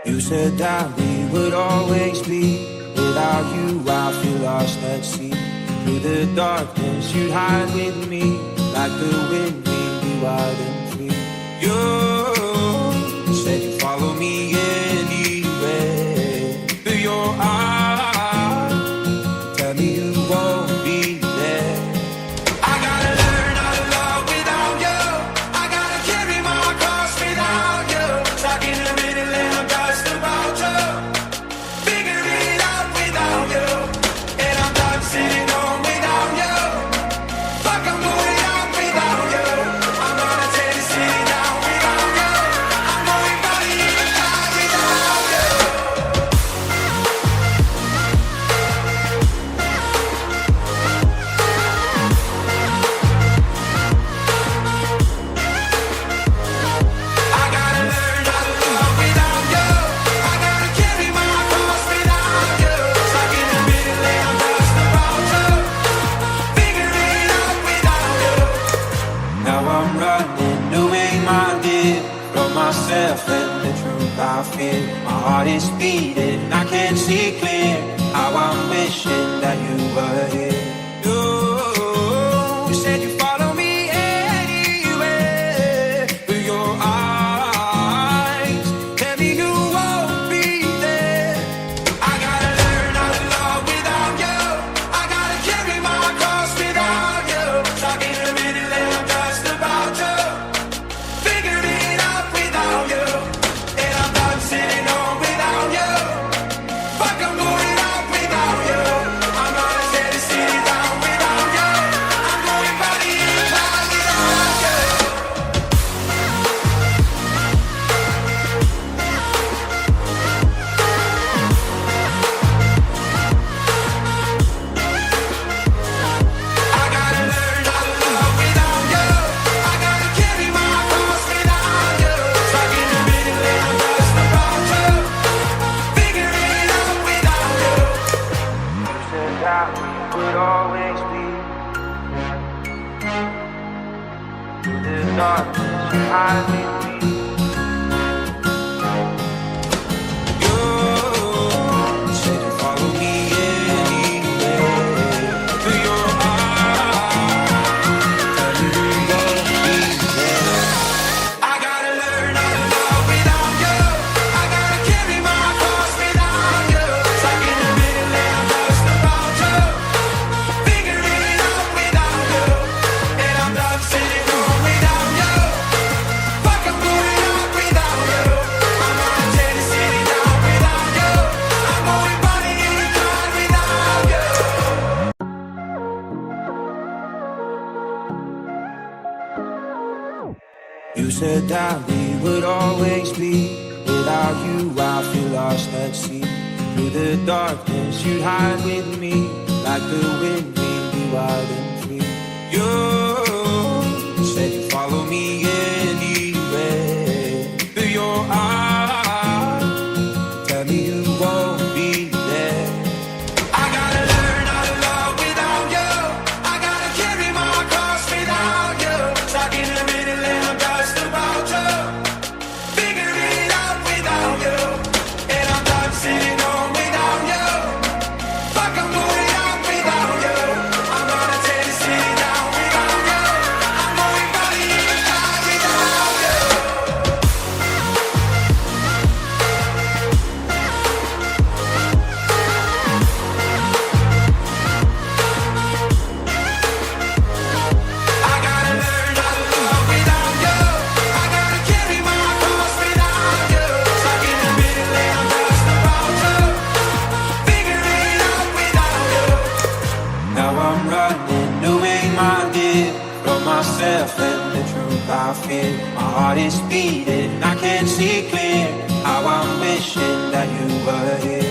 You said that we would always be. Without you I feel lost at sea. Through the darkness you'd hide with me. Like the wind we'd be wild and free. You said you'd follow me anywhere. Through your eyes, tell me you won't be there. I gotta learn how to love without you. I gotta carry my cross without you. Stuck in the middle and I'm just about you. Figure it out without you. And I'm done sitting home without you. Fuck, I'm going out without you. I'm gonna tear the city down without you. I'm going body in the sky without you. I gotta learn how to love without you. I gotta carry my cross without you. Stuck in the middle and I'm just about to figure it out without you. Now I'm running away, my dear, from myself and the truth I feel. My heart is beating, I can't see clear. How I'm wishing that you were here. You said you'd follow me anywhere. Through your eyes, tell me you won't be there. I gotta learn how to love without you. I gotta carry my cross without you. Stuck in the middle and I'm just about to figure it out without you. And I'm done sitting home without you. Fuck, I'm going out without you. I'm gonna tear the city down without you. I'm going body in the sky without you. I gotta learn how to love without you. I gotta carry my cross without you. Stuck in the middle and I'm just about to figure it out without you. You said that we would always be. Through the darkness you hide with me. You said you'd follow me anywhere. Through your eyes, tell me you won't be there. I gotta learn how to love without you. I gotta carry my cross without you. Stuck in the middle and I'm just about to figure it out without you. And I'm done sitting home without you. Fuck, I'm going out without you. I'm gonna tear the city down without you. I'm going body in the sky without you. You said that we would always be. Without you I feel lost at sea. Through the darkness you'd hide with me. Like the wind we'd be wild and free. You said you'd follow me anywhere. Through your eyes, tell me you won't be there. I gotta learn how to love without you. I gotta carry my cross without you. Stuck in the middle and I'm just about to figure it out without you. And I'm done sitting home without you. Fuck, I'm going out without you. I'm gonna tear the city down without you. I'm going body in the sky without you. I gotta learn how to love without you. I gotta carry my cross without you. Stuck in the middle and I'm just about to figure it out without you. Now I'm running away, my dear, from myself and the truth I feel. My heart is beating, I can't see clear. How I'm wishing that you were here.